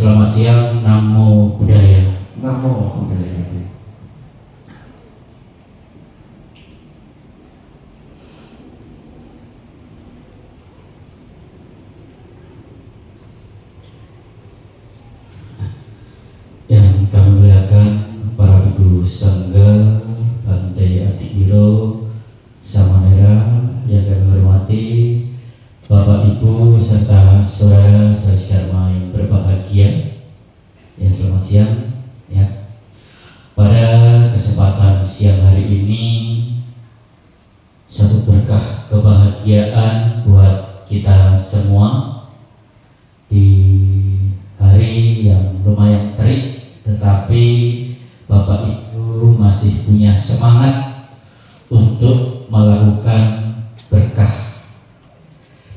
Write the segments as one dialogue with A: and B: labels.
A: Selamat siang, Namo Buddhaya.
B: Namo Buddhaya.
A: Yang kami muliakan para biku sangga, Bante Atibilo, Samanera, yang kami hormati Bapak Ibu serta saudara Sarjana yang berbahagia. Ya, selamat siang. Ya, pada kesempatan siang hari ini satu berkah kebahagiaan buat kita semua di hari yang lumayan terik, tetapi Bapak Ibu masih punya semangat untuk melakukan berkah.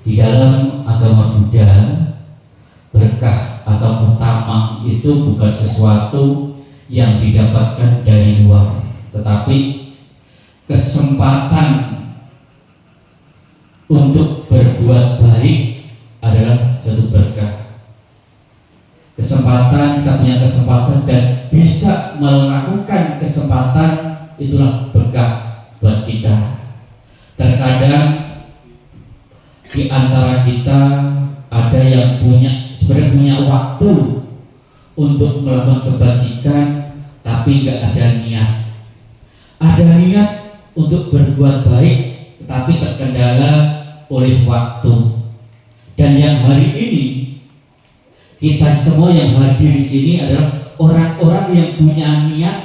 A: Di dalam agama Buddha, berkah atau utama itu bukan sesuatu yang didapatkan dari luar, tetapi kesempatan untuk berbuat baik adalah suatu berkah. Kesempatan, kita punya kesempatan dan bisa melakukan kesempatan, itulah berkah buat kita. Terkadang di antara kita ada yang sebenarnya punya waktu untuk melakukan kebajikan, tapi nggak ada niat. Ada niat untuk berbuat baik, tetapi terkendala oleh waktu. Dan yang hari ini kita semua yang hadir di sini adalah orang-orang yang punya niat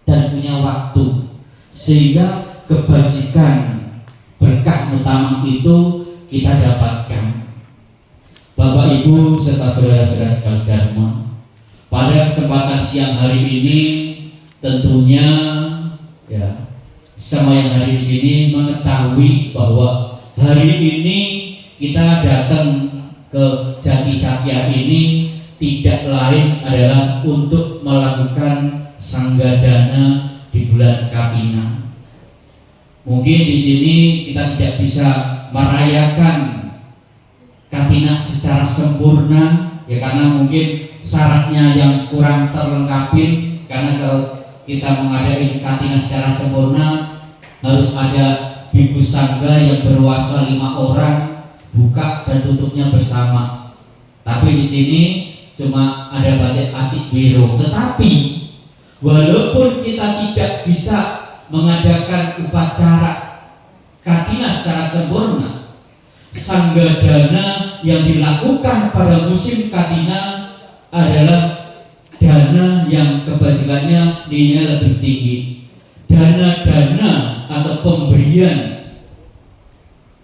A: dan punya waktu, sehingga kebajikan berkah utama itu kita dapatkan. Bapak Ibu serta saudara-saudara sekalian dharma, pada kesempatan siang hari ini tentunya ya semua yang hari di sini mengetahui bahwa hari ini kita datang ke Jati Sakya ini tidak lain adalah untuk melakukan sanggadana di bulan Katina. Mungkin di sini kita tidak bisa merayakan Katina secara sempurna, ya karena mungkin syaratnya yang kurang terlengkapi. Karena kalau kita mengadakan Katina secara sempurna harus ada biku sangga yang berwasa 5 orang, buka dan tutupnya bersama. Tapi di sini cuma ada Bante Atibilo. Tetapi walaupun kita tidak bisa mengadakan upacara Katina secara sempurna, sanggadana yang dilakukan pada musim Katina adalah dana yang kebajikannya nilainya lebih tinggi. Dana-dana atau pemberian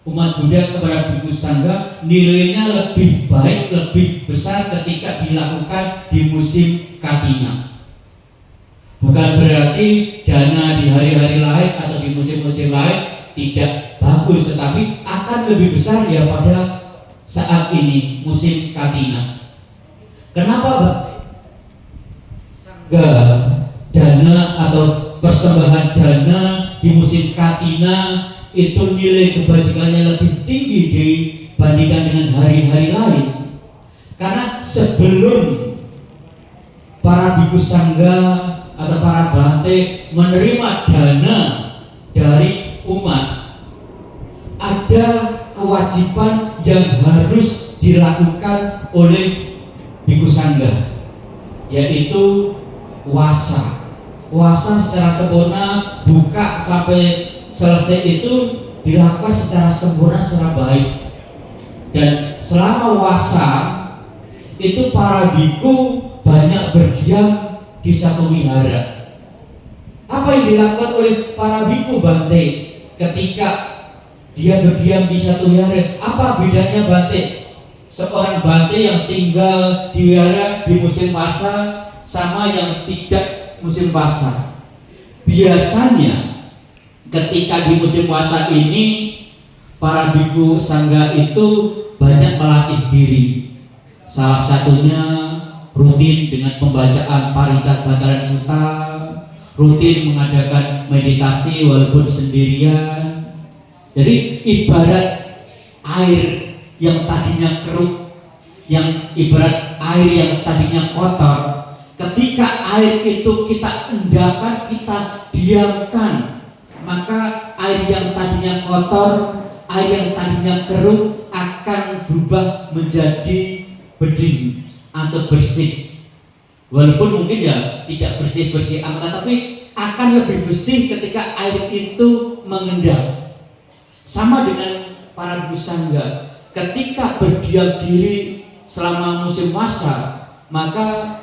A: umat Buddha kepada biku sangga nilainya lebih baik, lebih besar ketika dilakukan di musim Katina. Bukan berarti dana di hari-hari lain atau di musim-musim lain tidak bagus, tetapi akan lebih besar ya pada saat ini musim Katina. Kenapa Pak? Dana atau persembahan dana di musim Katina itu nilai kebajikannya lebih tinggi dibandingkan dengan hari-hari lain. Karena sebelum para biku sangga atau para bante menerima dana dari umat, ada kewajiban yang harus dilakukan oleh biku sangga, yaitu wasa. Wasa secara sempurna, buka sampai selesai itu dilakukan secara sempurna, secara baik. Dan selama wasa itu para biku banyak berdiam di satu wihara. Apa yang dilakukan oleh para biku Bante ketika dia berdiam di satu wihara? Apa bedanya Bante? Seorang Bante yang tinggal di wihara di musim wasa sama yang tidak musim wasa. Biasanya ketika di musim puasa ini para biku sangga itu banyak melatih diri. Salah satunya rutin dengan pembacaan Parita Bataran Sutta, rutin mengadakan meditasi walaupun sendirian. Jadi ibarat air yang tadinya keruh yang ibarat air yang tadinya kotor, ketika air itu kita endapkan, kita diamkan, maka air yang tadinya kotor, air yang tadinya keruh akan berubah menjadi bening atau bersih. Walaupun mungkin ya tidak bersih-bersih amat, tapi akan lebih bersih ketika air itu mengendap. Sama dengan para biku sangga, ketika berdiam diri selama musim puasa, maka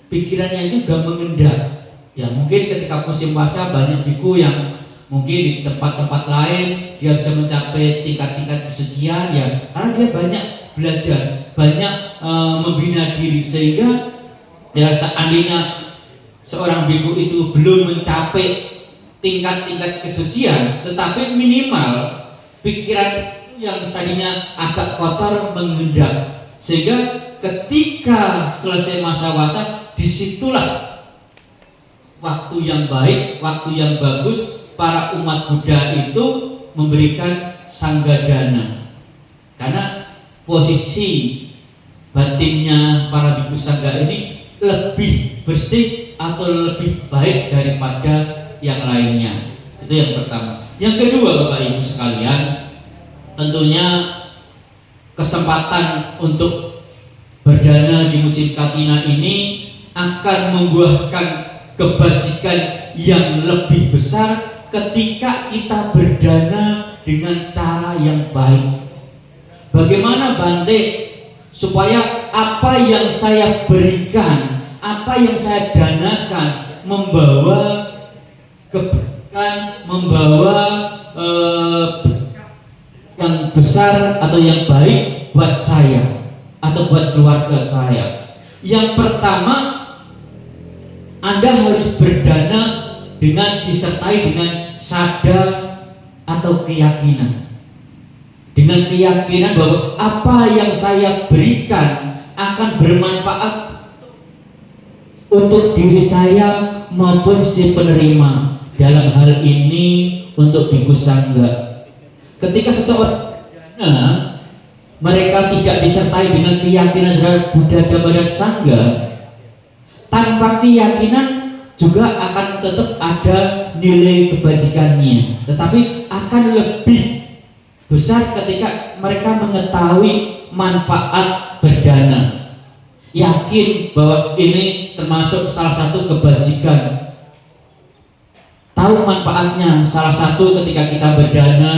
A: pikirannya juga mengendap. Ya mungkin ketika musim puasa banyak biku yang mungkin di tempat-tempat lain dia bisa mencapai tingkat-tingkat kesucian ya, karena dia banyak belajar, banyak membina diri, sehingga ya seandainya seorang biku itu belum mencapai tingkat-tingkat kesucian, tetapi minimal pikiran yang tadinya agak kotor mengendap, sehingga ketika selesai masa puasa, disitulah waktu yang baik, waktu yang bagus para umat Buddha itu memberikan sanggadana. Karena posisi batinnya para biku sangga ini lebih bersih atau lebih baik daripada yang lainnya. Itu yang pertama. Yang kedua, Bapak Ibu sekalian, tentunya kesempatan untuk berdana di musim Katina ini akan membuahkan kebajikan yang lebih besar ketika kita berdana dengan cara yang baik. Bagaimana Bante supaya apa yang saya berikan, apa yang saya danakan membawa kebaikan, membawa yang besar atau yang baik buat saya atau buat keluarga saya. Yang pertama, Anda harus berdana dengan disertai dengan sadar atau keyakinan. Dengan keyakinan bahwa apa yang saya berikan akan bermanfaat untuk diri saya maupun si penerima. Dalam hal ini untuk biku sangga. Ketika seseorang berdana, mereka tidak disertai dengan keyakinan terhadap Buddha Dhamma dan Sangha, tanpa keyakinan juga akan tetap ada nilai kebajikannya, tetapi akan lebih besar ketika mereka mengetahui manfaat berdana, yakin bahwa ini termasuk salah satu kebajikan, tahu manfaatnya. Salah satu ketika kita berdana,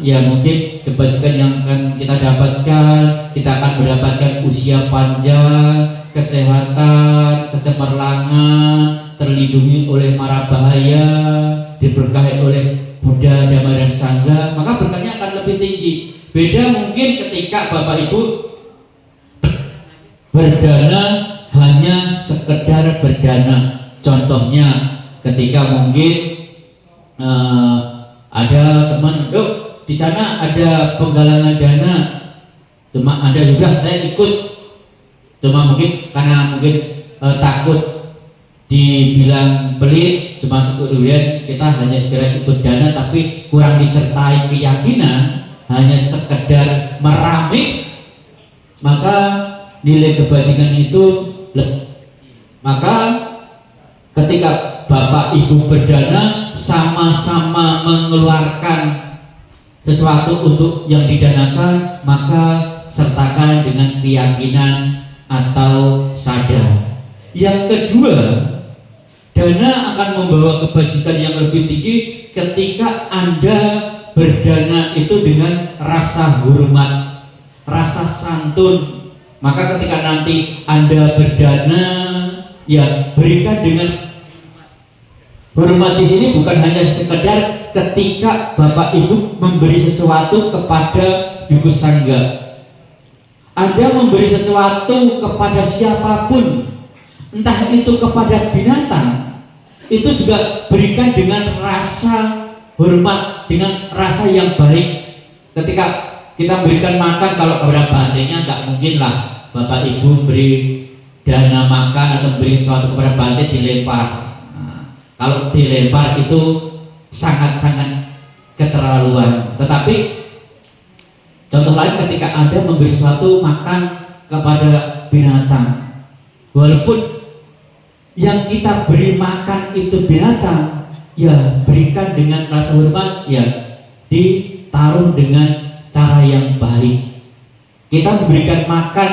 A: ya mungkin kebajikan yang akan kita dapatkan, kita akan mendapatkan usia panjang, kesehatan, kecemerlangan, terlindungi oleh mara bahaya, diberkahi oleh Buddha, Dhamma dan Sangha, maka berkahnya akan lebih tinggi. Beda mungkin ketika Bapak Ibu berdana hanya sekedar berdana. Contohnya ketika mungkin ada teman, yuk di sana ada penggalangan dana, cuma Anda juga saya ikut, cuma mungkin karena mungkin takut dibilang pelit, cuma kemudian kita hanya segera ikut dana tapi kurang disertai keyakinan, hanya sekedar meramik, maka nilai kebajikan itu maka ketika Bapak Ibu berdana sama-sama mengeluarkan sesuatu untuk yang didanakan, maka sertakan dengan keyakinan atau sadar. Yang kedua, dana akan membawa kebajikan yang lebih tinggi ketika Anda berdana itu dengan rasa hormat, rasa santun. Maka ketika nanti Anda berdana, ya berikan dengan hormat. Di sini bukan hanya sekedar ketika Bapak Ibu memberi sesuatu kepada biku sangga. Anda memberi sesuatu kepada siapapun, entah itu kepada binatang, itu juga berikan dengan rasa hormat, dengan rasa yang baik. Ketika kita berikan makan, kalau kepada bantenya nggak mungkin lah Bapak Ibu beri dana makan atau beri sesuatu kepada banteng dilempar. Nah, kalau dilempar itu sangat-sangat keterlaluan. Tetapi contoh lain, ketika Anda memberi sesuatu makan kepada binatang. Walaupun yang kita beri makan itu binatang, ya berikan dengan rasa hormat, ya ditaruh dengan cara yang baik. Kita memberikan makan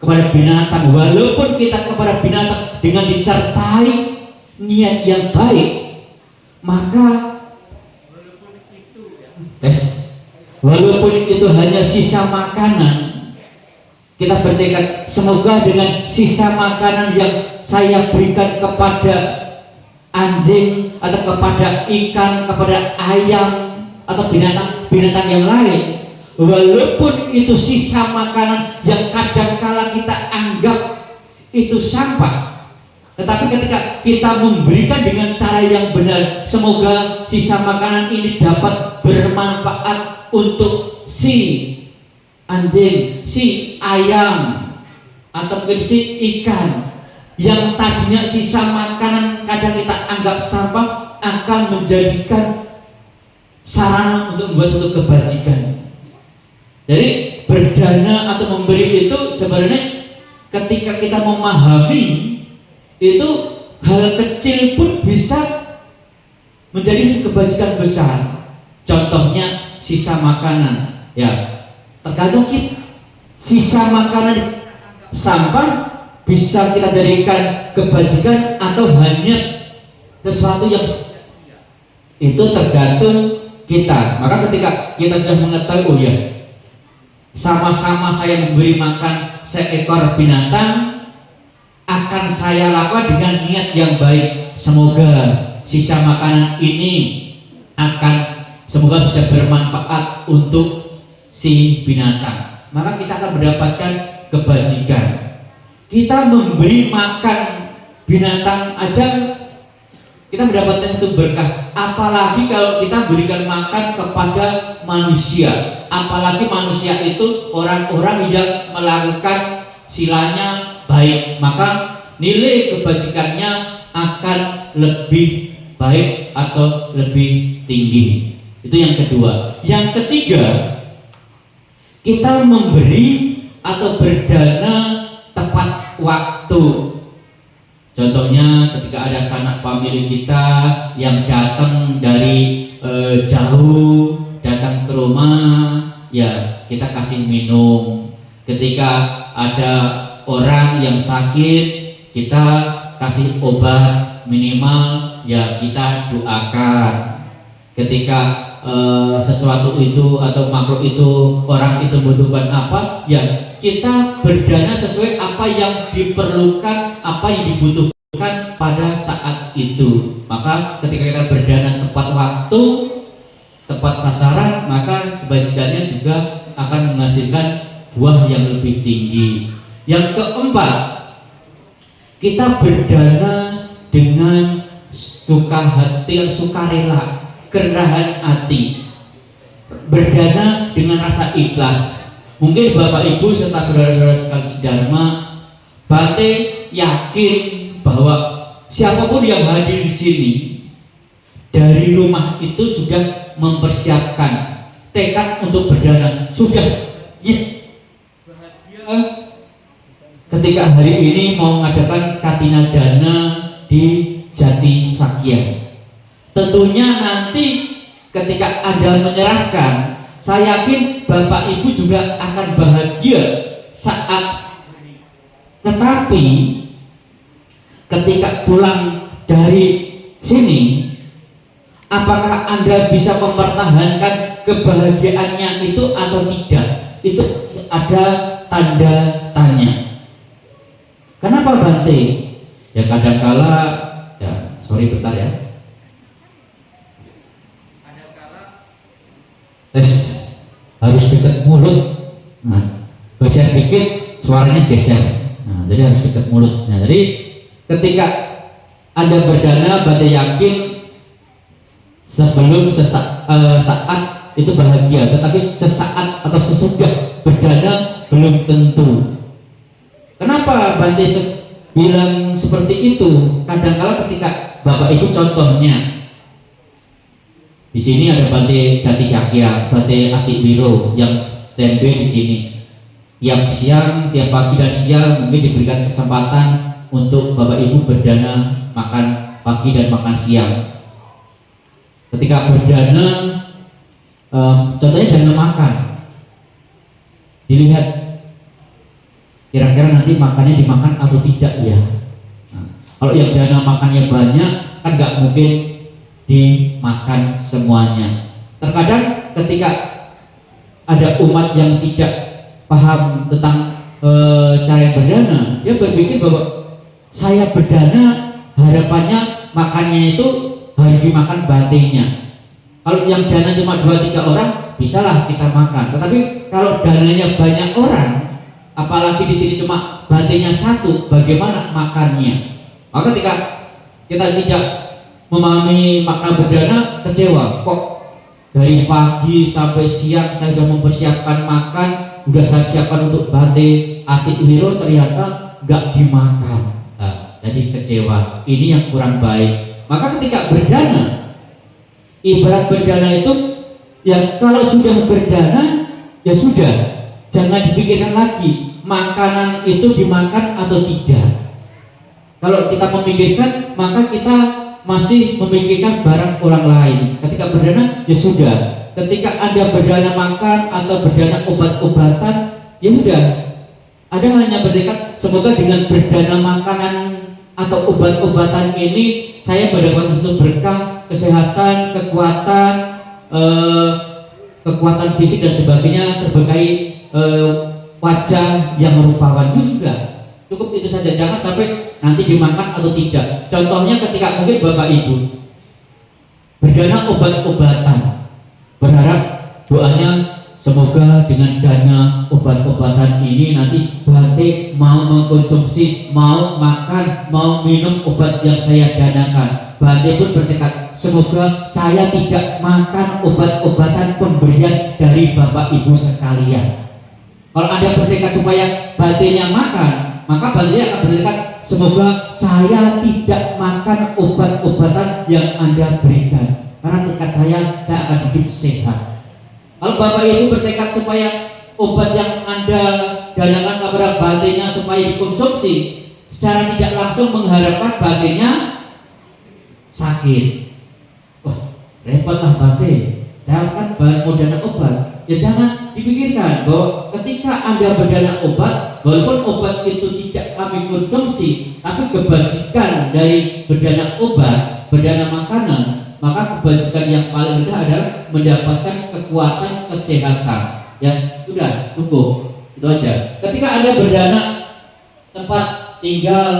A: kepada binatang, walaupun kita kepada binatang dengan disertai niat yang baik, maka walaupun itu hanya sisa makanan, kita bertekad semoga dengan sisa makanan yang saya berikan kepada anjing atau kepada ikan, kepada ayam atau binatang yang lain, walaupun itu sisa makanan yang kadangkala kita anggap itu sampah, tetapi ketika kita memberikan dengan cara yang benar, semoga sisa makanan ini dapat bermanfaat untuk si anjing, si ayam, atau mungkin si ikan yang tadinya sisa makanan kadang kita anggap sampah, akan menjadikan sarana untuk membuat suatu kebajikan. Jadi berdana atau memberi itu sebenarnya ketika kita memahami itu, hal kecil pun bisa menjadi kebajikan besar. Contohnya sisa makanan, ya tergantung kita. Sisa makanan sampah bisa kita jadikan kebajikan atau hanya sesuatu yang itu tergantung kita. Maka ketika kita sudah mengetahui, oh ya, sama-sama saya memberi makan seekor binatang, akan saya lakukan dengan niat yang baik. Semoga sisa makanan ini semoga bisa bermanfaat untuk si binatang. Maka kita akan mendapatkan kebajikan. Kita memberi makan binatang aja kita mendapatkan itu berkah, apalagi kalau kita berikan makan kepada manusia. Apalagi manusia itu orang-orang yang melakukan silanya baik, maka nilai kebajikannya akan lebih baik atau lebih tinggi. Itu yang kedua. Yang ketiga, kita memberi atau berdana tepat waktu. Contohnya ketika ada sanak famili kita yang datang dari jauh, datang ke rumah, ya kita kasih minum. Ketika ada orang yang sakit, kita kasih obat minimal, ya kita doakan. Ketika sesuatu itu atau makhluk itu, orang itu membutuhkan apa, ya kita berdana sesuai apa yang diperlukan, apa yang dibutuhkan pada saat itu. Maka ketika kita berdana tepat waktu, tepat sasaran, maka kebajikannya juga akan menghasilkan buah yang lebih tinggi. Yang keempat, kita berdana dengan suka hati, sukarela, kerendahan hati, berdana dengan rasa ikhlas. Mungkin Bapak Ibu serta saudara-saudara sekalian sedharma, Bante yakin bahwa siapapun yang hadir di sini dari rumah itu sudah mempersiapkan tekad untuk berdana, sudah ya bahagia ketika hari ini mau mengadakan katina dana di Jati Sakya. Tentunya nanti ketika Anda menyerahkan, saya yakin Bapak Ibu juga akan bahagia saat, tetapi ketika pulang dari sini, apakah Anda bisa mempertahankan kebahagiaannya itu atau tidak? Itu ada tanda tanya. Kenapa Bante? Ya kadangkala, ya sorry bentar ya. Harus dekat mulut. Nah, geser dikit suaranya geser. Nah, jadi harus dekat mulut. Nah, jadi ketika Anda berdana, Bante yakin sebelum saat itu bahagia, tetapi sesaat atau sesudah berdana belum tentu. Kenapa Bante bilang seperti itu? Kadang-kala ketika Bapak Ibu, contohnya di sini ada Bante Jati Sakya, Bante Ati Wiro yang standby di sini. tiap siang, tiap pagi dan siang mungkin diberikan kesempatan untuk Bapak Ibu berdana makan pagi dan makan siang. Ketika berdana, contohnya dana makan, dilihat kira-kira nanti makannya dimakan atau tidak ya. Nah, kalau yang dana makannya banyak kan nggak mungkin dimakan semuanya. Terkadang ketika ada umat yang tidak paham tentang cara berdana, dia berpikir bahwa saya berdana harapannya makannya itu harus dimakan batenya. Kalau yang dana cuma 2-3 orang, bisalah kita makan. Tetapi kalau dananya banyak orang, apalagi di sini cuma batenya 1, bagaimana makannya? Maka ketika kita tidak memahami makna berdana, kecewa. Kok dari pagi sampai siang saya sudah mempersiapkan makan, sudah saya siapkan untuk bate atik wiro, ternyata nggak dimakan. Nah, jadi kecewa. Ini yang kurang baik. Maka ketika berdana, ibarat berdana itu ya kalau sudah berdana ya sudah, jangan dipikirkan lagi makanan itu dimakan atau tidak. Kalau kita memikirkan, maka kita masih memikirkan barang orang lain. Ketika berdana ya sudah, ketika Anda berdana makan atau berdana obat-obatan ya sudah, Anda hanya bertekad semoga dengan berdana makanan atau obat-obatan ini saya mendapatkan sesuatu berkah, kesehatan, kekuatan fisik dan sebagainya, terberkahi wajah yang merupakan juga. Cukup itu saja, jangan sampai nanti dimakan atau tidak. Contohnya ketika mungkin Bapak Ibu berdana obat-obatan, berharap doanya semoga dengan dana obat-obatan ini nanti batik mau mengkonsumsi, mau makan, mau minum obat yang saya danakan. Batik pun bertekad semoga saya tidak makan obat-obatan pemberian dari Bapak Ibu sekalian. Kalau Anda bertekad supaya batiknya makan, maka batiknya akan bertekad semoga saya tidak makan obat-obatan yang Anda berikan, karena tekad saya akan hidup sehat. Kalau Bapak Ibu bertekad supaya obat yang Anda danakan kepada batiknya supaya dikonsumsi, secara tidak langsung mengharapkan batiknya sakit. Wah, repotlah batik, saya kan mau dana obat. Ya jangan dipikirkan bahwa ketika Anda berdana obat, walaupun obat itu tidak kami konsumsi, tapi kebajikan dari berdana obat, berdana makanan, maka kebajikan yang paling rendah adalah mendapatkan kekuatan kesehatan. Ya sudah, cukup itu aja. Ketika Anda berdana tempat tinggal,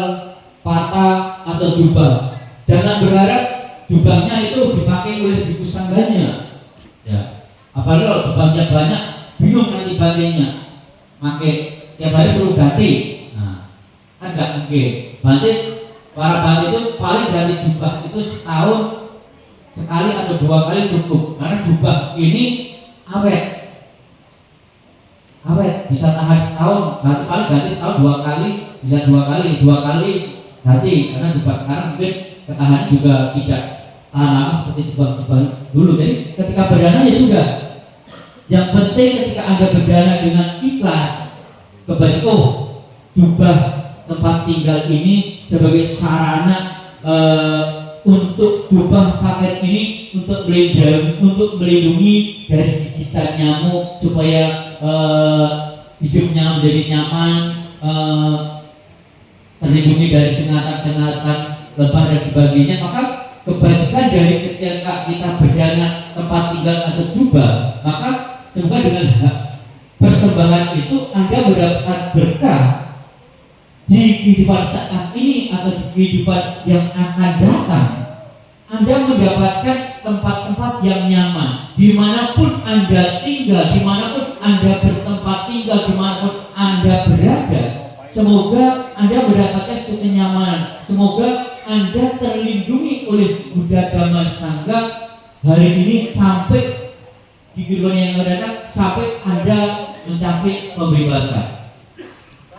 A: patah atau jubah, jangan berharap jubahnya itu dipakai oleh biku sangganya. Ya, apalagi kalau jubahnya banyak, bingung nanti bagiannya, pakai tiap hari suruh ganti. Nah, kan nggak mungkin. Berarti para batik itu paling ganti jubah itu setahun sekali atau 2 kali cukup, karena jubah ini awet bisa tahan setahun. Berarti paling ganti setahun 2 kali, bisa 2 kali ganti, karena jubah sekarang mungkin ketahanan juga tidak tahan lama seperti jubah dulu. Jadi ketika berdana ya sudah, yang penting ketika Anda berdana dengan ikhlas, kebajikan jubah tempat tinggal ini sebagai sarana untuk jubah paket ini untuk melindungi dari gigitan nyamuk supaya hidupnya menjadi nyaman, terlindungi dari sengatan-sengatan lebah dan sebagainya. Maka kebajikan dari ketika kita berdana tempat tinggal atau jubah, maka semoga dengan persembahan itu Anda mendapatkan berkah di kehidupan saat ini atau di kehidupan yang akan datang. Anda mendapatkan tempat-tempat yang nyaman, dimanapun Anda tinggal, dimanapun Anda bertempat tinggal, dimanapun Anda berada. Semoga Anda mendapatkan suatu kenyamanan. Semoga Anda terlindungi oleh Buddha Dhamma Sangha hari ini sampai di kehidupan yang akan datang, sampai Anda mencapai pembebasan.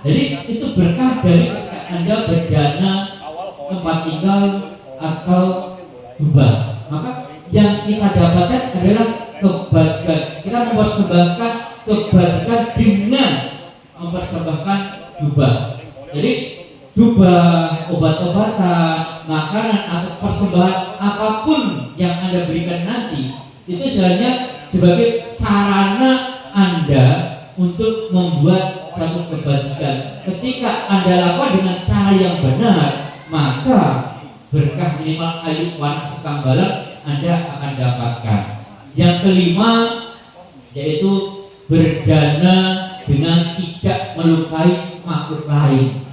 A: Jadi itu berkah dari ketika Anda berdana tempat tinggal atau jubah. Maka yang kita dapatkan adalah kebajikan. Kita mempersembahkan kebajikan dengan mempersembahkan jubah. Jadi jubah, obat-obatan, makanan atau persembahan apapun yang Anda berikan nanti itu hanya sebagai sarana Anda untuk membuat satu kebajikan. Ketika Anda lakukan dengan cara yang benar, maka berkah minimal ayu warna sekang balak Anda akan dapatkan. Yang kelima yaitu berdana dengan tidak melukai makhluk lain.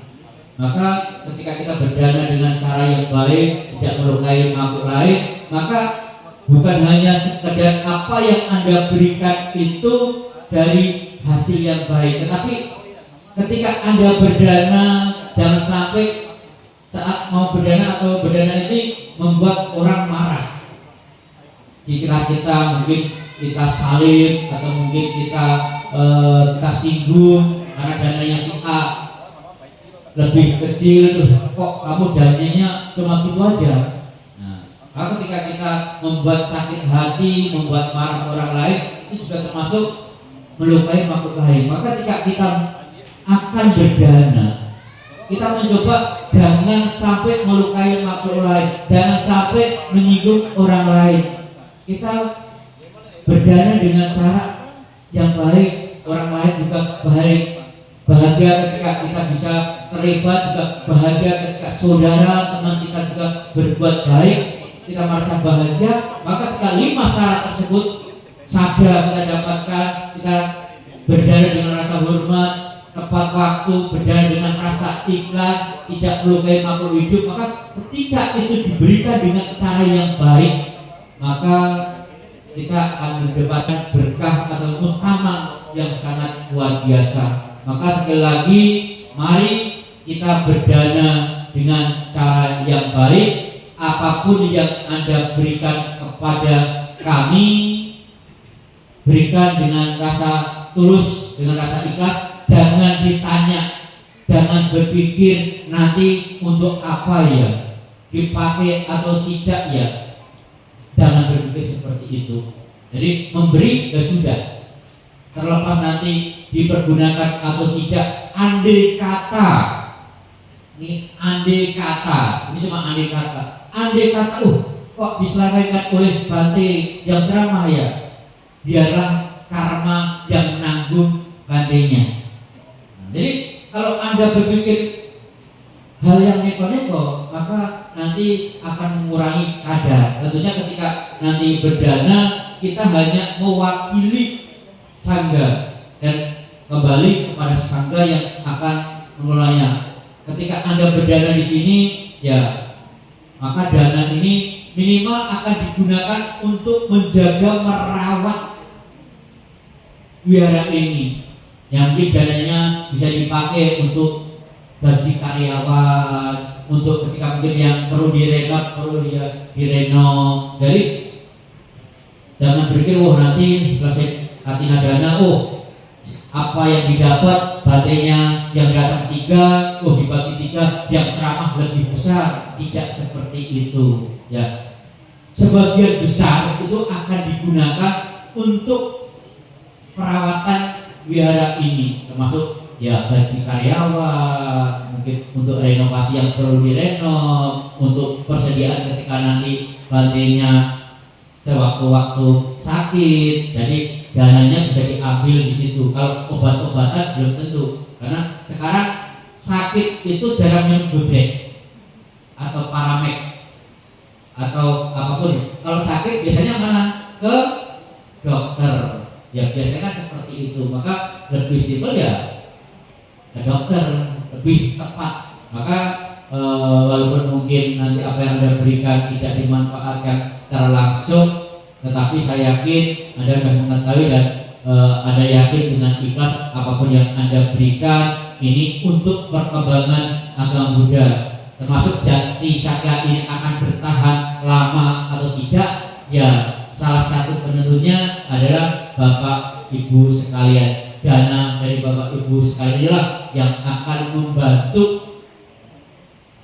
A: Maka ketika kita berdana dengan cara yang baik, tidak melukai makhluk lain, maka bukan hanya sekedar apa yang Anda berikan itu dari hasil yang baik, tetapi ketika Anda berdana, jangan sampai saat mau berdana atau berdana ini membuat orang marah. Dikira kita mungkin kita salib atau mungkin kita singgung karena dananya si A lebih kecil, kok kamu dananya cuma gitu aja. Nah, ketika kita membuat sakit hati, membuat marah orang lain, itu juga termasuk melukai makhluk lain. Maka ketika kita akan berdana, kita mencoba jangan sampai melukai makhluk lain, jangan sampai menyinggung orang lain. Kita berdana dengan cara yang baik, orang lain juga baik. Bahagia ketika kita bisa terlibat, juga bahagia ketika saudara, teman kita juga berbuat baik, kita merasa bahagia. Maka ketika 5 syarat tersebut sadar kita dapatkan, kita berdana dengan rasa hormat, tepat waktu, berdana dengan rasa ikhlas, tidak melukai makhluk hidup, maka ketika itu diberikan dengan cara yang baik, maka kita akan mendapatkan berkah atau muktamar yang sangat luar biasa. Maka sekali lagi, mari kita berdana dengan cara yang baik. Apapun yang Anda berikan kepada kami, berikan dengan rasa tulus, dengan rasa ikhlas. Jangan ditanya, jangan berpikir nanti untuk apa ya, dipakai atau tidak ya. Jangan berpikir seperti itu. Jadi memberi ya sudah, terlepas nanti dipergunakan atau tidak. Andai kata, ini andai kata, ini cuma andai kata. Andai kata, kok diselesaikan oleh Bante yang ceramah ya, biarlah karma yang menanggung Bantenya. Jadi kalau Anda berpikir hal yang neko-neko, maka nanti akan mengurangi kadar. Tentunya ketika nanti berdana, kita hanya mewakili sangga dan kembali kepada sangga yang akan mengelolanya. Ketika Anda berdana di sini, ya maka dana ini minimal akan digunakan untuk menjaga merawat wihara ini. Yang mungkin dananya bisa dipakai untuk gaji karyawan, untuk ketika mungkin yang perlu direnov, perlu direnov. Jadi jangan berpikir nanti selesai katina dana, apa yang didapat Bantenya yang datang 3, dibagi 3, yang ceramah lebih besar. Tidak seperti itu ya. Sebagian besar itu akan digunakan untuk perawatan wihara ini, termasuk ya gaji karyawan, mungkin untuk renovasi yang perlu direnov, untuk persediaan ketika nanti Bantenya sewaktu-waktu sakit. Jadi dananya bisa diambil di situ. Kalau obat-obatan belum tentu, karena sekarang sakit itu jarang minum Godrek atau Paramek atau apapun. Kalau sakit biasanya mana? Ke dokter. Ya biasanya kan seperti itu. Maka lebih simpel ya ke dokter, lebih tepat. Maka walaupun mungkin nanti apa yang Anda berikan tidak dimanfaatkan secara langsung, tetapi saya yakin Anda sudah mengetahui dan Anda yakin dengan ikhlas apapun yang Anda berikan ini untuk perkembangan agama Buddha, termasuk Jati Sakya ini akan bertahan lama atau tidak. Ya salah satu penentunya adalah Bapak Ibu sekalian. Dana dari Bapak Ibu sekalian inilah yang akan membantu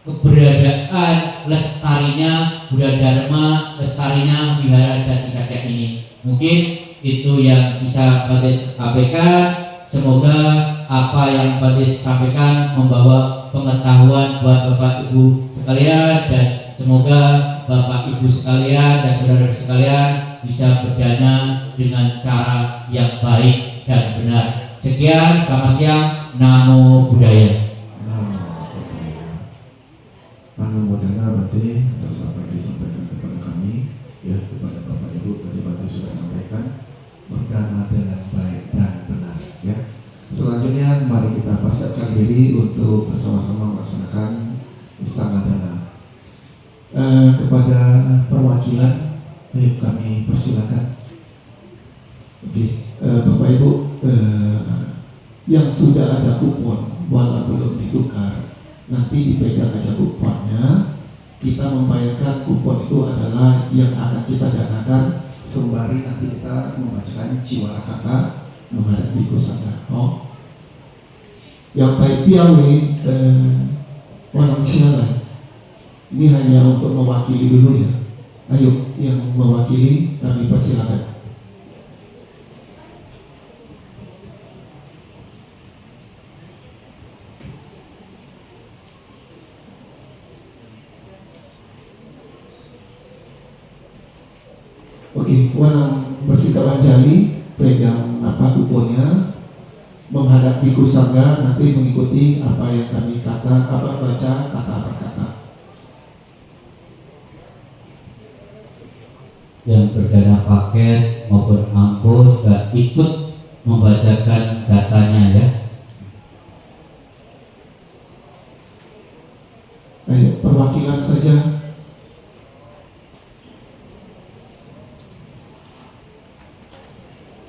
A: keberadaan lestarinya Buddha Dharma, lestarinya wihara Jati Sakya ini. Mungkin itu yang bisa Bante sampaikan. Semoga apa yang Pak Dis sampaikan membawa pengetahuan buat Bapak Ibu sekalian, dan semoga Bapak Ibu sekalian dan saudara sekalian bisa berdana dengan cara yang baik dan benar. Sekian, selamat siang. Namo Buddhaya.
B: Namo Buddhaya berarti atas apa yang disampaikan kepada kami, ya, kepada Bapak Ibu tadi Pak sudah sampaikan, berdana dengan baik dan benar, ya. Selanjutnya mari kita persiapkan diri untuk bersama-sama melaksanakan Sangadana. Kepada perwakilan, ayo kami persilakan. Oke, Bapak Ibu, yang sudah ada kupon walau belum ditukar, nanti dipegang aja kuponnya. Kita membayarkan kupon itu adalah yang akan kita danakan sembari nanti kita membacakan Ciwara Kata menghadapi Kusaka. Oh, yang tai piawe orang Cina, ini hanya untuk mewakili dulu ya. Ayo yang mewakili kami persilakan. Oke, Wanang bersikap anjali, pegang apa kuponnya, menghadapi kusangga, nanti mengikuti apa yang kami baca kata per kata.
A: Yang berdana paket maupun angkut juga ikut membacakan datanya, ya.
B: Ayo, perwakilan saja.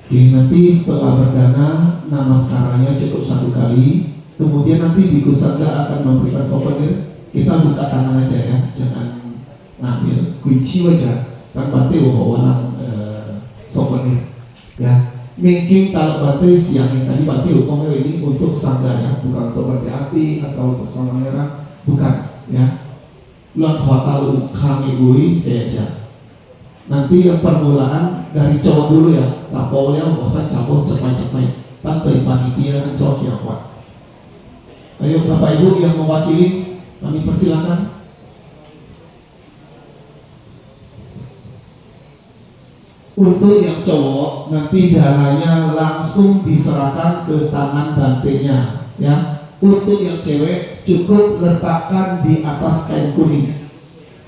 B: Oke, nanti setelah berdana, nama sekarangnya cukup 1 kali. Kemudian nanti di Kusangga akan memberikan souvenir. Kita buka tangan aja ya, jangan ngambil kunci aja. Kan bate wawalan souvenir. Ya, mungkin kalau bate siang yang tadi bate hukumnya ini untuk sangga ya, bukan untuk berarti atau untuk sama merah, bukan ya. Ulang kota lu kami gue aja. Nanti yang permulaan dari cowok dulu ya, tapolnya bosan cabut cepat-cepat, tanpa panitia cowok yang kuat. Ayo Bapak Ibu yang mewakili, kami persilakan. Untuk yang cowok, nanti dananya langsung diserahkan ke tangan bantenya, ya. Untuk yang cewek, cukup letakkan di atas kain kuning.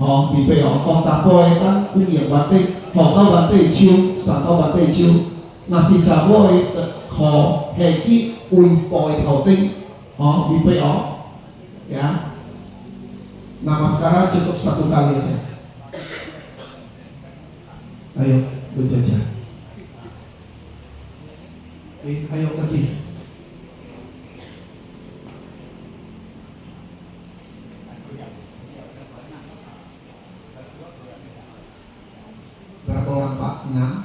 B: Oh, di PO, kong tapoy kan kuning batik, kong kau batik cium, sang kau batik cium, nasi caboy, kong heki, ui poi tauting, oh di PO, ya. Nama sekarang cukup 1 kali aja. Ayo, itu aja. Ayo lagi. Berapa orang Pak? 6?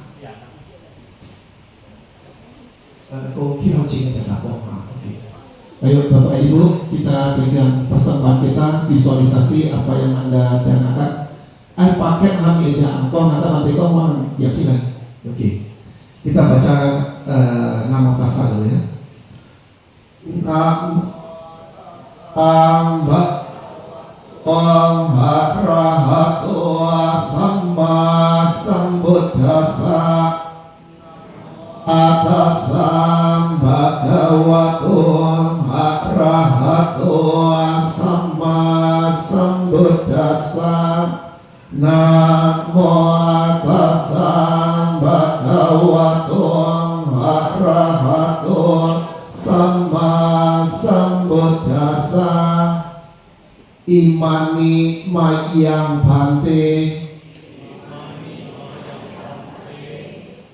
B: Ayo Bapak Ibu, kita dengan persembahan kita visualisasi apa yang Anda danakan. Ayo paket kami aja angkong, nanti nanti kau mau yakin. Oke, kita baca nama tasa dulu ya. Nam Amba Om Arahato Samma Sambuddhassa Atasam Bhagavato Arahato Samma Sambuddhassa Namo Tasam Bhagavato Arahato Samma Sambuddhassa Imani mayang bante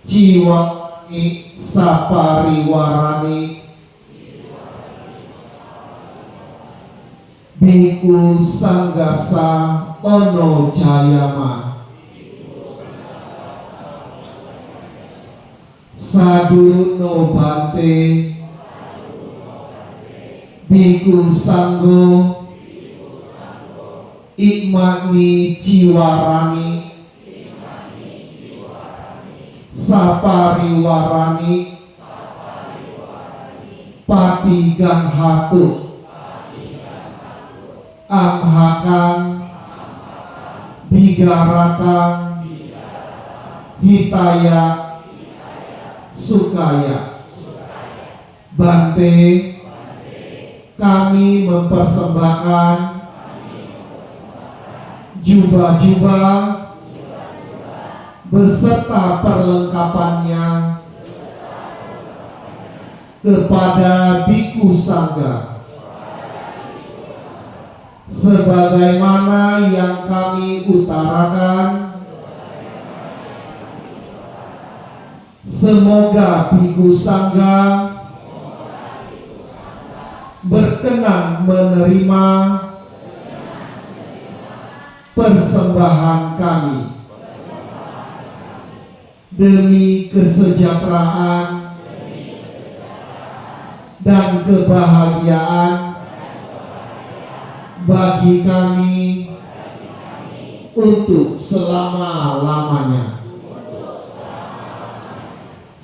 B: jiwani sapariwarani biku sanggasa tono jayama sadu no bante biku sanggo ikmani jiwarani sapariwarani
C: Pati gang hatu amhakang bigaratang hitaya sukaya. Bante, kami mempersembahkan jubah-jubah beserta perlengkapannya kepada Biku Sangga sebagaimana yang kami utarakan. Semoga Biku Sangga berkenan menerima persembahan kami demi kesejahteraan dan kebahagiaan bagi kami untuk selama-lamanya.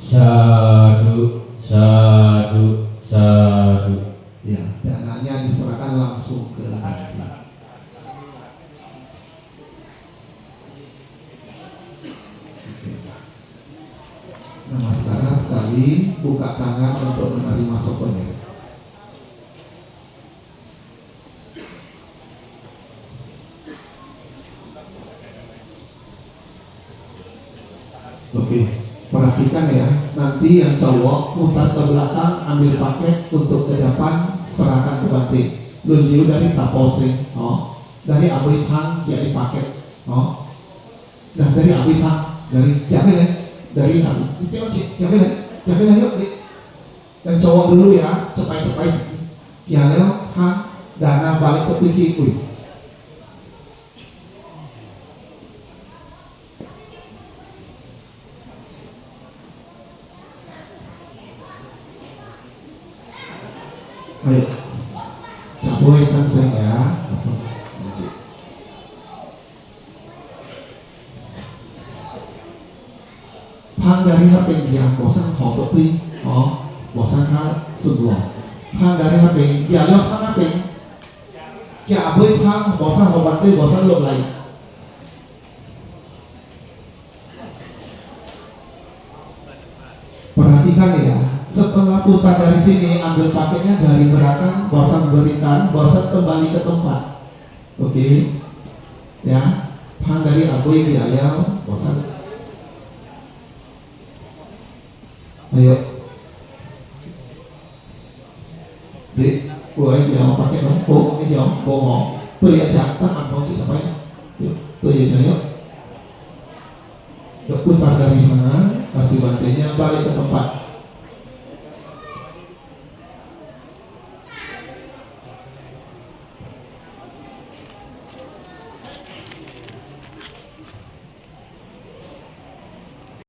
A: Sadu, sadu, sadu.
C: Ya, dananya diserahkan langsung ke Bante. Namaskara sekali, buka tangan untuk menerima souvenir. Oke, perhatikan ya, nanti yang cowok mutar ke belakang, ambil paket untuk ke depan, serahkan ke Bante. Lunyu dari Taposing, dari Abui Hang jadi paket, dan dari Abui Hang, dari siapa ya? Dari Abui, siapa ya? Yuk, yang cowok dulu ya, cepai-cepai, ya leo Hang, dana balik ke Piki. Ayo, caboy kan saya. Hang dari HP dia bosan hot tapi, bosan kan sebelah. Hang dari HP dia lo hang HP. Ya boy hang bosan hot tapi bosan lo lain. Perhatikan ya. Setelah putar dari sini, ambil paketnya dari belakang, bosan berikan, bosan kembali ke tempat. Oke, ya. Hang dari Aboy diayal, bosan. Ayo, Dek, gue jauh pakai lompok, jauh bohong. Tuh ya jantan, apa sih sampai? Tuh ya yuk. Putar dari sana, kasih bantenya balik ke tempat.